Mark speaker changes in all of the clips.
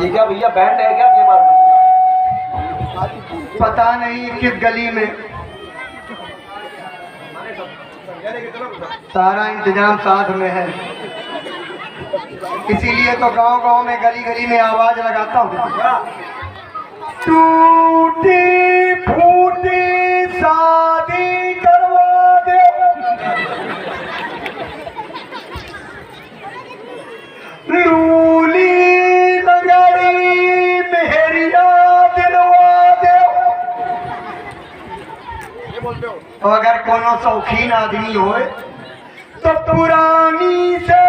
Speaker 1: ये क्या भैया बैंड है क्या आपके पास?
Speaker 2: पता नहीं किस गली में। सारा इंतजाम साथ में है, इसीलिए तो गांव गांव में गली गली में आवाज लगाता हूँ। टूटी फूटी शादी करवा दे, लूली लगड़ी मेहरिया दिलवा दे। तो अगर कोनो शौकीन आदमी हो तो पुरानी से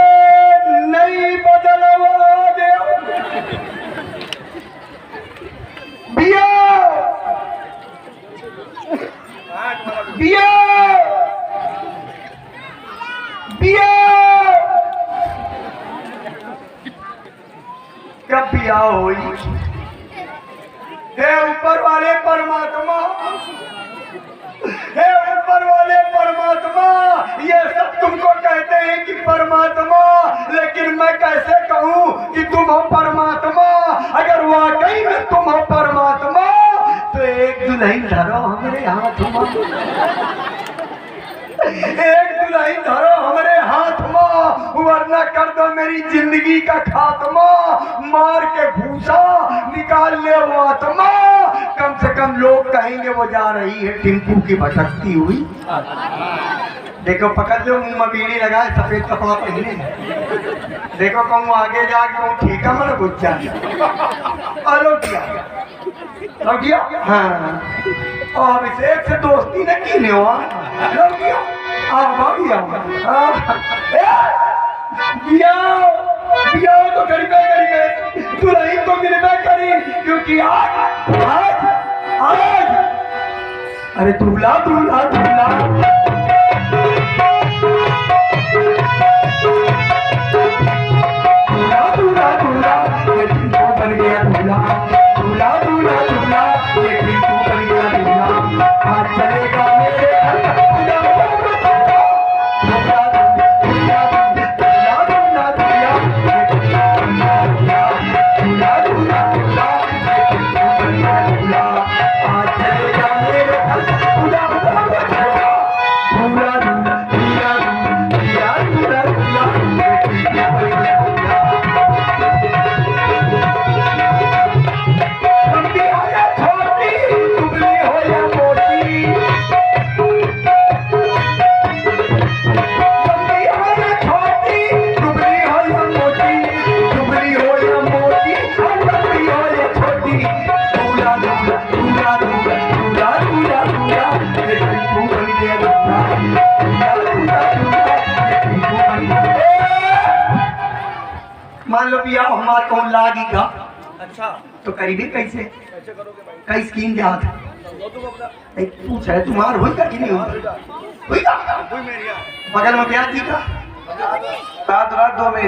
Speaker 2: नई बदलवा दे। बिया बिया बिया कब बिया होई? हे ऊपर वाले परमात्मा, हे ऊपर वाले परमात्मा, ये सब तुमको कहते हैं कि परमात्मा, लेकिन मैं कैसे कहूँ कि तुम हो परमात्मा? अगर वाकई में तुम हो परमात्मा तो एक दुल्हन धरो हमारे हाथ में, एक दुल्हन धरो हमारे हाथ में, वरना कर दो मेरी जिंदगी का खात्मा, मार के भूसा निकाल ले वो आत्मा। कम से कम लोग कहेंगे वो जा रही है टिंकू की भटकती हुई। देखो पकड़ लो, मुंह में बीड़ी लगाए, सफेद कपड़ा पहने, देखो कहूँ आगे जाके कहूँ ठीका मन घुस जाए। अलो किया हाँ, और अभिषेक से दोस्ती न की ने बिया तो करी दुल्हन तो मिलबे करी, क्योंकि आज आज आज अरे दूल्हा दूल्हा दूल्हा दूल्हा दूल्हा दूल्हा ये टिंकू बन गया दूल्हा, दूल्हा दूल्हा दूल्हा ये टिंकू बन गया दूल्हा। आज चलेगा मेरे मान लो भैया हमारा कौन लागी का। अच्छा तो करीबी कैसे करोगे भाई? कई स्कीम क्या था पूछ है तुम्हार होगा कि नहीं होगा? बगल में ब्याज दी का
Speaker 1: रात रात दो मेरी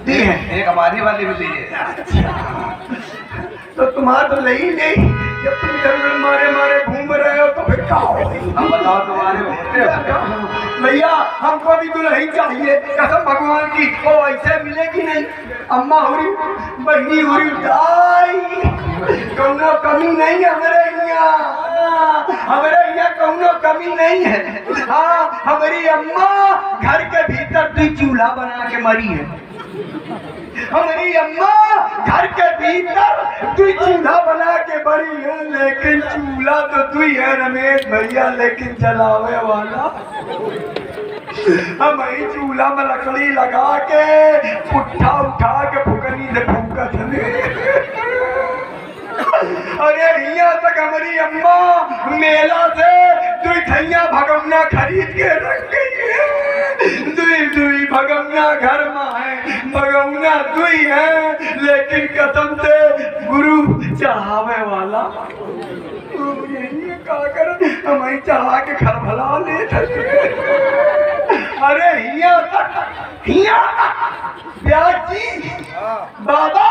Speaker 2: दी है,
Speaker 1: एक हमारी वाली भी दी है।
Speaker 2: तो तुम्हारा तो नहीं नहीं, जब तुम इधर मारे मारे घूम रहे हो तो फिर क्या हो?
Speaker 1: हम बताओ तुम्हारे होते
Speaker 2: भैया हमको भी दुल्हन चाहिए कसम भगवान की। ओ ऐसे मिलेगी नहीं, अम्मा हुई बहनी हुई कौनो कमी नहीं है हमारे यहाँ, हमारे यहाँ कौनो कमी नहीं है। हाँ हमारी अम्मा घर के भीतर दो चूल्हा बना के मरी है, हमारी अम्मा घर के भीतर दो चूल्हा बना के बड़ी है, लेकिन चूल्हा तो तू ही है रमेश भैया, लेकिन जलावे वाला हम ही चूल्हा में लकड़ी लगा के पुट्ठा उठा के फुकनी से फूका चले। अरे यहाँ तक हमारी अम्मा मेला से दुई ठैया भगवना खरीद के रख गई है, दुई दुई भगवना घर में है, भगवना दुई है, लेकिन कसम से गुरु चढ़ावे वाला का कर हमें चढ़ा के घर भला ले थे। अरे यहाँ तक ब्याज जी बाबा,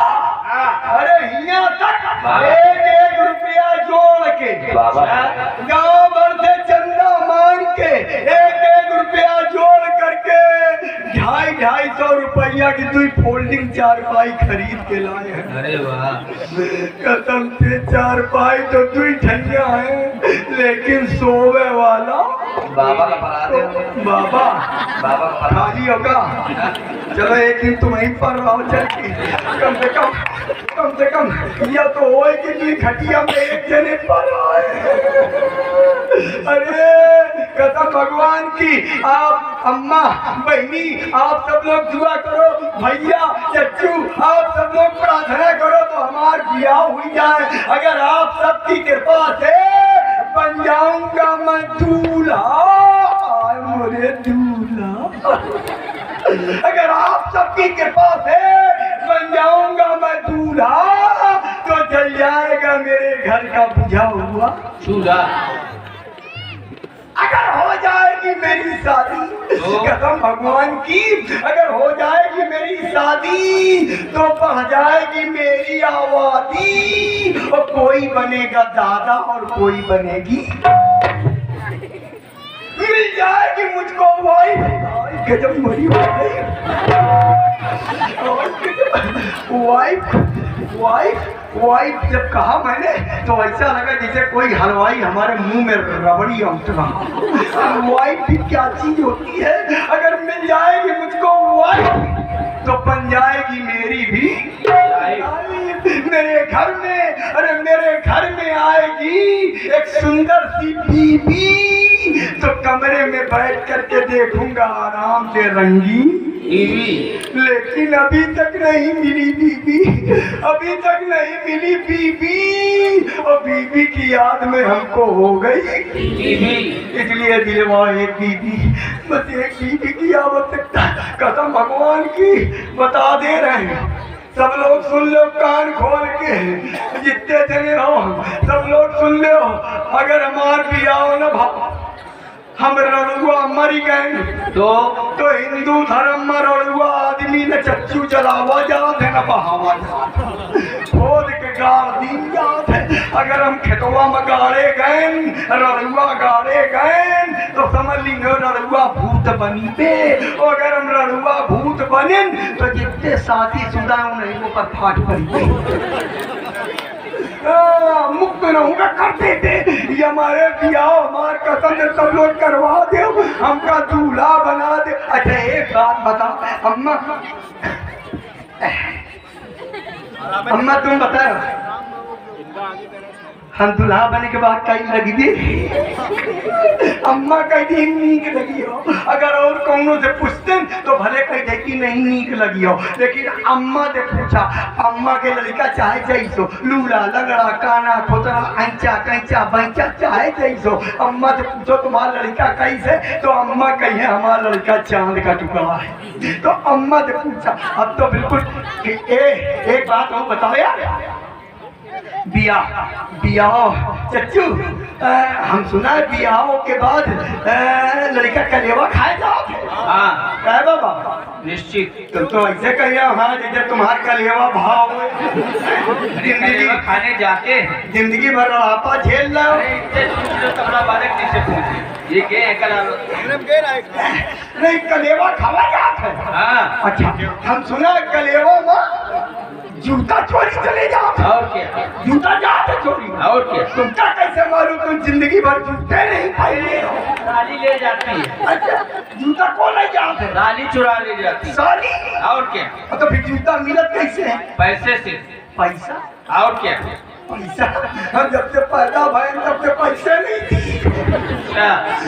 Speaker 2: अरे यहाँ तक एक एक रुपया जोड़ के गाँव भर से चंदा मांग के एक एक रुपया जोड़ करके 250-250 रुपया कि तू फोल्डिंग चारपाई खरीद के लाए हैं।
Speaker 3: अरे वाह,
Speaker 2: कसम से चारपाई तो तू ही ठंडा है, लेकिन सोवे वाला
Speaker 3: बाबा का पढ़ा दे।
Speaker 2: बाबा
Speaker 3: बाबा का पढ़ा
Speaker 2: खाली होगा। चलो एक दिन तुम वहीं पर रहो, चल के कम से कम या तो हो कि तू खटिया में एक जने पर आए। अरे कसम भगवान की, आप अम्मा बहनी आप सब लोग दुआ करो, भैया चच्चू आप सब लोग प्रार्थना करो तो हमार ब्याह हो जाए। अगर आप सबकी कृपा से बन जाऊंगा मैं दूल्हा, मोरे दूल्हा। अगर आप सबकी कृपा से बन जाऊंगा मैं दूल्हा तो चल जाएगा मेरे घर का बुझा हुआ
Speaker 3: चूल्हा।
Speaker 2: अगर हो जाएगी मेरी शादी, कसम भगवान की, अगर हो जाएगी मेरी शादी तो बढ़ जाएगी मेरी आबादी, और कोई बनेगा दादा और कोई बनेगी, मिल जाएगी मुझको वाइफ। गजब मरी हो गई। वाइफ वाइफ वाइफ जब कहा मैंने तो ऐसा लगा जैसे कोई हलवाई हमारे मुंह में रबड़ी उतरा। वाइफ भी क्या चीज होती है, अगर मिल जाएगी मुझको वाइफ तो बन जाएगी मेरी भी मेरे घर में। अरे मेरे घर में आएगी एक सुंदर सी बीबी, तो कमरे में बैठ करके देखूंगा आराम से रंगी
Speaker 3: बीवी।
Speaker 2: लेकिन अभी तक नहीं मिली बीबी, अभी तक नहीं मिली बीबी, और बीबी की याद में हमको हो गई
Speaker 3: बीवी।
Speaker 2: इसलिए दिलवा एक बीबी, बस एक बीबी की आवश्यकता। कसम भगवान की बता दे रहे हैं, सब लोग सुन लो कान खोल के, जितने जने हो सब लोग सुन लो। अगर हमार बिया हो न भाव, हम रड़ुआ मरी गए तो हिंदू धर्म में रड़ुआ आदमी न चच्चू जलावा जात है न बहावा जात, खोद के गाड़ दी जात है। अगर हम खेतवा में गाड़े गए, रड़ुआ गाड़े गए तो समझ ली रड़ुआ भूत बनी पे, और अगर हम रड़ुआ भूत बने तो जितने शादीशुदा उन्हें वो पर फाट पड़ी मुक्त रहूंगा कर देते। ये हमारे बियाह हमार कसम से सब लोग करवा दे, हमका दूल्हा बना दे। अच्छा एक बात बता अम्मा, अम्मा तुम बताओ हम दूल्हा बने के बाद कहीं लगी थी? अम्मा कही नीक लगी हो, अगर और कौनों से पूछते तो भले कही थे कि नहीं नीक लगी हो, लेकिन अम्मा से पूछा, अम्मा के लड़का चाहे जैसो लूला लगड़ा काना खोतरा अंचा कैचा बैंचा चाहे जैसो, अम्मा से पूछो तुम्हारा लड़का कैसे, तो अम्मा कहे हमारा लड़का चांद का टुकड़ा है। तो अम्मा से पूछा, अब तो बिल्कुल एक बात और बताओ यार, बियाह चच्चू हम सुना है बियाह के बाद लड़का कलेवा खाए जाओ।
Speaker 3: हाँ
Speaker 2: कहे बाबा
Speaker 3: निश्चित।
Speaker 2: तुम तो ऐसे कहिए हाँ जैसे तुम्हारा कलेवा भाव जिंदगी
Speaker 3: खाने जाते
Speaker 2: जिंदगी भर रड़ापा झेल लो।
Speaker 3: कमरा बालक किसे पूछे ये क्या
Speaker 2: नहीं कलेवा खावा जाता है।
Speaker 3: हाँ
Speaker 2: अच्छा हम सुना कलेवा में जूता चोरी चले जाते,
Speaker 3: और क्या,
Speaker 2: जूता जाते चोरी,
Speaker 3: और क्या।
Speaker 2: तुमका कैसे मालूम तुम जिंदगी भर जूते नहीं पहने हो?
Speaker 3: रानी ले जाती है।
Speaker 2: अच्छा जूता कौन ले जाते?
Speaker 3: रानी चुरा ले जाती है।
Speaker 2: साली।
Speaker 3: और क्या।
Speaker 2: तो फिर जूता मिलत कैसे है?
Speaker 3: पैसे से।
Speaker 2: पैसा?
Speaker 3: और क्या।
Speaker 2: पैसा हम जब से पैदा भय तब से पैसे नहीं थी,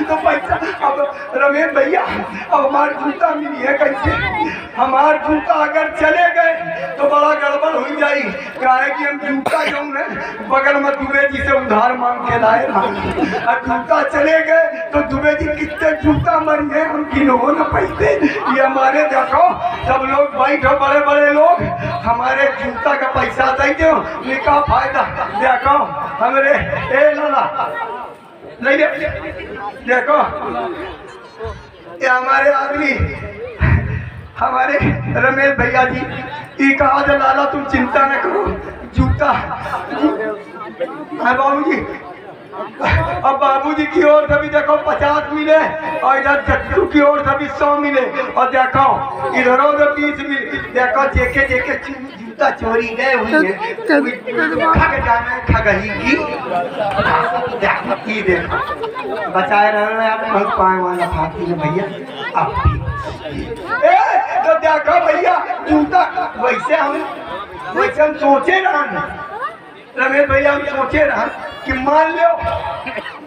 Speaker 2: तो पैसा। अब रमेश भैया अब हमारे जूता मिली है कैसे? हमारे जूता अगर चले गए तो बड़ा गड़बड़ हो जाए, काहे कि हम जूता जो है बगल में दुबे जी से उधार मांग के लाए ना, और जूता चले गए तो दुबे जी कितने जूता मरी है हम गिनो न पैसे। ये हमारे देखो सब लोग बैठो बड़े बड़े लोग हमारे जूता का पैसा दे दो, निका फायदा देखो हमरे ए लाला नहीं देखो ये हमारे आदमी हमारे रमेश भैया जी ये कहा था लाला तुम चिंता न करो जूता। हाँ बाबू जी अब बाबूजी की ओर से भी देखो 50 मिले और इधर जट्टू की ओर से भी 100 मिले और देखो इधरों से 20 मिले। देखो जेके जेके जूता चोरी गए हुई है खा के जाना है खगही की। देखो की देखो बचाए रहे आप बहुत पाए वाला फाती है भैया आप तो देखो भैया जूता वैसे हम सोचे रहा रमेश भैया हम सोचे रहा कि मान लो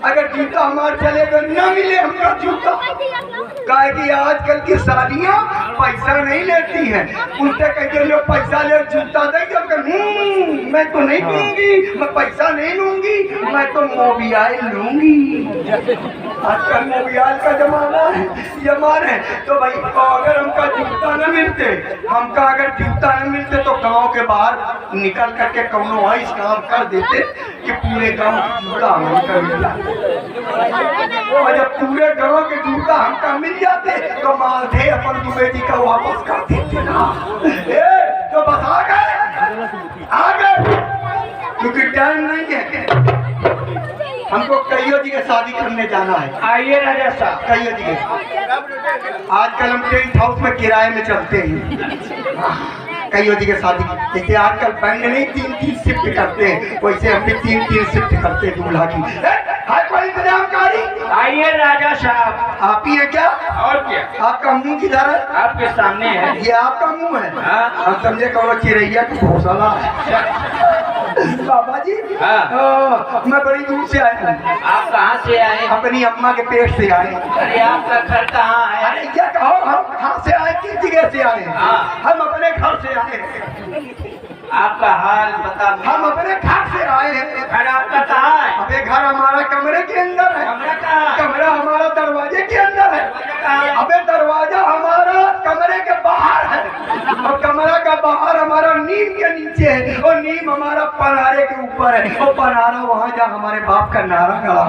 Speaker 2: अगर जूता हमारे चलेगा न मिले हमका जूता काहे कि आजकल की शादियां पैसा नहीं लेती हैं। उनसे कहते लो पैसा ले जूता दे जब मैं तो नहीं दूंगी मैं पैसा नहीं लूंगी मैं तो मोबाइल लूंगी। आजकल मोबाइल का जमाना है तो भाई अगर हमका जूता न मिलते तो गांव के बाहर निकल करके कौनो ऐसा काम कर देते कि पूरे गांव की जूता हमका मिल जाते और जब पूरे गांव के जूता हमका मिल जाते तो मालधे अपन दुबे जी का वापस कर देते ना। तो बस आ गए क्योंकि टाइम नहीं है हमको कईयो जी के शादी करने जाना है।
Speaker 3: आइए राजा साहब।
Speaker 2: कईयो जी के आजकल हम टेंट हाउस में किराए में चलते हैं। कईयो जी के शादी जैसे आजकल बैंड नहीं 3-3 शिफ्ट करते हैं वैसे हम भी 3-3 शिफ्ट करते हैं दूल्हा की। हाय कोई इंतजामकारी।
Speaker 3: आइए राजा साहब।
Speaker 2: आप ही है क्या?
Speaker 3: और क्या?
Speaker 2: आपका मुंह किधर है?
Speaker 3: आपके सामने है।
Speaker 2: ये आपका मुंह है?
Speaker 3: हाँ।
Speaker 2: हम समझे कौन चिड़ैया की घोंसला बाबा जी।
Speaker 3: हाँ।
Speaker 2: मैं बड़ी दूर से आया हूँ।
Speaker 3: आप कहाँ से आए?
Speaker 2: अपनी अम्मा के पेट से आए।
Speaker 3: अरे आपका घर कहाँ है?
Speaker 2: अरे क्या कहो हम कहाँ से आए किस जगह से आए?
Speaker 3: हाँ।
Speaker 2: हम अपने घर से आए।
Speaker 3: आपका हाल बता।
Speaker 2: हम अपने घर से आए हैं।
Speaker 3: घर आपका कहाँ है?
Speaker 2: अबे घर हमारा कमरे के अंदर है।
Speaker 3: कमरा कहाँ है?
Speaker 2: कमरा हमारा दरवाजे के अंदर है।
Speaker 3: कहाँ है?
Speaker 2: अबे दरवाजा हमारा कमरे के बाहर है और कमरा का बाहर हमारा नीम के नीचे है और नीम हमारा पनारे के ऊपर है और पनारा वहाँ जहाँ हमारे बाप का नारा गड़ा।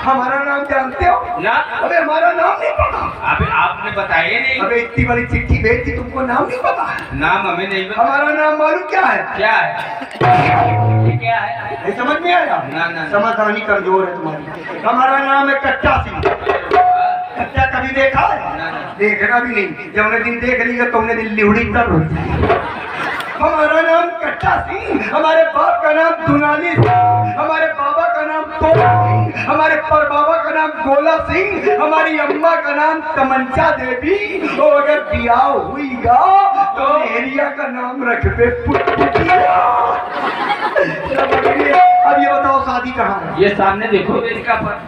Speaker 2: हमारा नाम जानते हो
Speaker 3: ना?
Speaker 2: अबे हमारा नाम नहीं पता।
Speaker 3: अबे आपने बताया नहीं।
Speaker 2: अबे इतनी बड़ी चिट्ठी भेज दी तुमको नाम नहीं पता?
Speaker 3: नाम हमें नहीं पता।
Speaker 2: हमारा नाम मालूम क्या है?
Speaker 3: क्या है? ये क्या है?
Speaker 2: नहीं समझ में आया?
Speaker 3: ना।
Speaker 2: समझदारी कमजोर है तुम्हारी। हमारा नाम है कच्चा सिंह। कच्चा कभी देखा है?
Speaker 3: ना।
Speaker 2: देखना भी नहीं। जब उन्हें दिन देख लीजिए तो उन्हें दिन लिहुड़ी तर होती। हमारा नाम कच्चा सिंह। हमारे बाप का नाम दुनाली सिंह। हमारे बाबा का नाम तोला सिंह। हमारे परबाबा का नाम गोला सिंह। हमारी अम्मा का नाम तमंचा देवी। और अगर बियाह हुईगा तो एरिया का नाम रखबे पुटिया। अब ये बताओ शादी कहाँ है?
Speaker 3: ये सामने देखो वेदिका पर।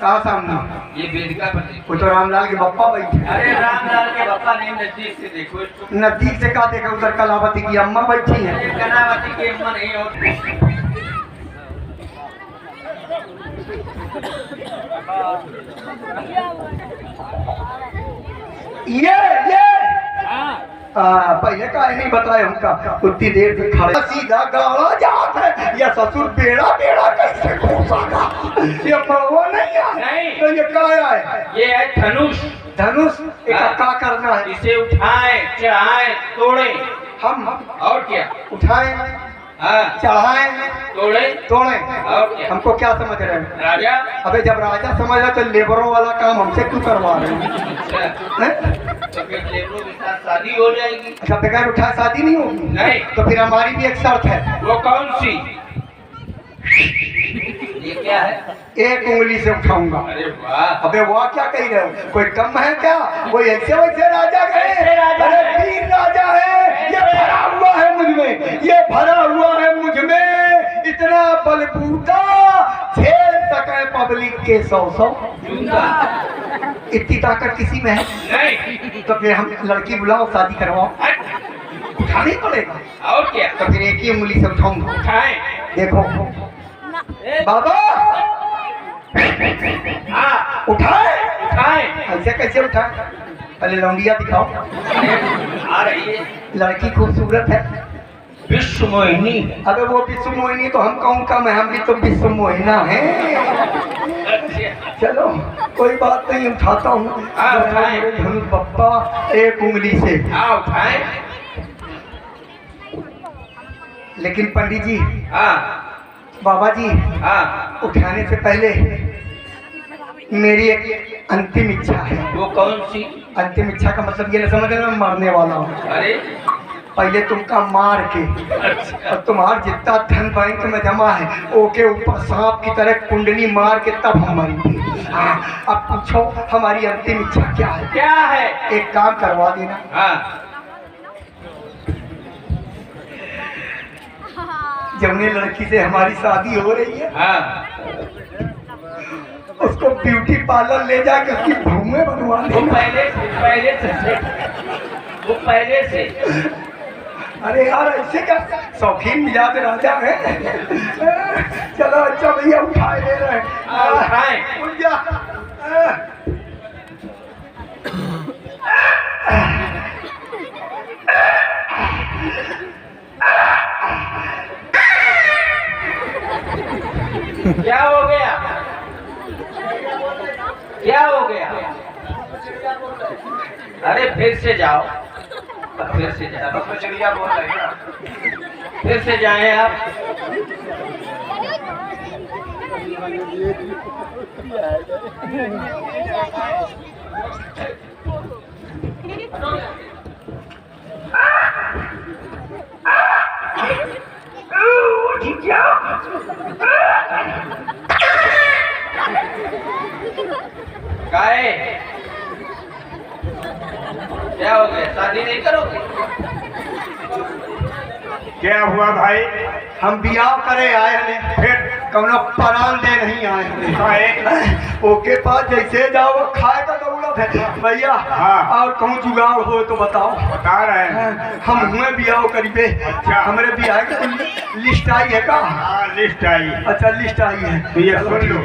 Speaker 2: कहाँ सामने?
Speaker 3: ये वेदिका पर देखो।
Speaker 2: वो तो रामलाल के बप्पा बैठे।
Speaker 3: अरे रामलाल के बप्पा नहीं, नजदीक से देखो इसको।
Speaker 2: नजदीक से कहा देखा उधर कलावती की अम्मा बैठी है।
Speaker 3: ये कलावती की अम्मा नहीं होती।
Speaker 2: ये पहले का नहीं बताया हमका उतनी देर से खड़े सीधा गाड़ा जात है या ससुर बेड़ा कैसे घुसागा? ये बड़वा नहीं है।
Speaker 3: नहीं।
Speaker 2: तो ये क्या है?
Speaker 3: ये है धनुष।
Speaker 2: धनुष इसका क्या करना है?
Speaker 3: इसे उठाए चढ़ाए तोड़े।
Speaker 2: हम
Speaker 3: और क्या?
Speaker 2: उठाए
Speaker 3: हाँ।
Speaker 2: चढ़ाए
Speaker 3: तोड़े।
Speaker 2: तोड़े।
Speaker 3: और क्या?
Speaker 2: हमको क्या समझ रहे हैं?
Speaker 3: राजा।
Speaker 2: अबे जब राजा समझ रहे तो लेबरों वाला काम हमसे क्यों करवा रहे हैं?
Speaker 3: अच्छा।
Speaker 2: हैं?
Speaker 3: तो फिर लेबरों के साथ शादी हो जाएगी।
Speaker 2: अच्छा बगैर उठाए शादी नहीं होगी?
Speaker 3: नहीं।
Speaker 2: तो फिर हमारी भी एक शर्त है।
Speaker 3: वो कौन सी? ये क्या है?
Speaker 2: एक उंगली से उठाऊंगा।
Speaker 3: अरे वाह।
Speaker 2: अबे वाह क्या कह रहे हो? कोई कम है क्या? कोई ऐसे वैसे राजा गए?
Speaker 3: ऐसे राजा
Speaker 2: अरे
Speaker 3: है।
Speaker 2: वीर राजा है। ये भरा हुआ है मुझ में। ये भरा हुआ है मुझ में। इतना बलबूता झेल सके पब्लिक के 100 इतनी ताकत किसी में है?
Speaker 3: नहीं।
Speaker 2: तो फिर हम लड़की बुलाओ शादी करवाओ। उठाना ही पड़ेगा।
Speaker 3: और क्या?
Speaker 2: तो फिर एक ही उंगली से उठाऊंगा।
Speaker 3: उठाए।
Speaker 2: देखो बाबा
Speaker 3: हाँ।
Speaker 2: उठाए।
Speaker 3: उठाए।
Speaker 2: ऐसे कैसे उठाए? पहले लौंडिया दिखाओ।
Speaker 3: आ रही है।
Speaker 2: लड़की खूबसूरत है।
Speaker 3: विश्व मोहिनी।
Speaker 2: अबे वो विश्व मोहिनी तो हम कौन कम है? हम भी तो विश्व मोहिना है। चलो कोई बात नहीं उठाता हूँ। धनुष बप्पा एक उंगली से।
Speaker 3: हाँ उठाए।
Speaker 2: लेकिन पंडित जी
Speaker 3: हाँ।
Speaker 2: बाबा जी
Speaker 3: हाँ।
Speaker 2: उठाने से पहले मेरी एक अंतिम इच्छा है।
Speaker 3: वो कौन सी?
Speaker 2: अंतिम इच्छा का मतलब ये ना समझ लेना मैं मरने वाला हूँ।
Speaker 3: अरे
Speaker 2: पहले तुमका मार के और तुम्हारा जितना धन बैंक में जमा है ओके ऊपर सांप की तरह कुंडली मार के तब हम मरेंगे। हाँ, अब पूछो हमारी अंतिम इच्छा क्या है?
Speaker 3: क्या है?
Speaker 2: एक काम करवा देना।
Speaker 3: हाँ
Speaker 2: जमने लड़की से हमारी शादी हो रही है,
Speaker 3: हाँ,
Speaker 2: उसको ब्यूटी पार्लर ले जाके उसकी भूमे बनवा
Speaker 3: वो
Speaker 2: देना।
Speaker 3: पहले से
Speaker 2: अरे यार ऐसे क्या शौकीन मिजाज राजा है। चलो अच्छा भैया उठाए ले रहे हैं।
Speaker 3: उठाएं।
Speaker 2: उठ जा।
Speaker 3: क्या हो गया? क्या हो गया? अरे फिर से जाओ, फिर से जाओ,
Speaker 1: चिड़िया बोल रही है ना।
Speaker 3: फिर से जाएं आप। काहे? क्या हो गया? शादी नहीं करोगे?
Speaker 2: क्या हुआ भाई? हम बियाह करे आए हैं, फिर कौनो परान दे नहीं आए हैं। ओके पास जैसे जाओ खाए का दौड़ा है भैया।
Speaker 4: हाँ।
Speaker 2: और कहूँ जुगाड़ हो तो बताओ।
Speaker 4: बता रहे हैं।
Speaker 2: हम हुए बियाह करीबे।
Speaker 4: अच्छा।
Speaker 2: हमारे बियाह की लिस्ट आई है का?
Speaker 4: हाँ लिस्ट आई।
Speaker 2: अच्छा लिस्ट आई है
Speaker 4: तो ये सुन लो।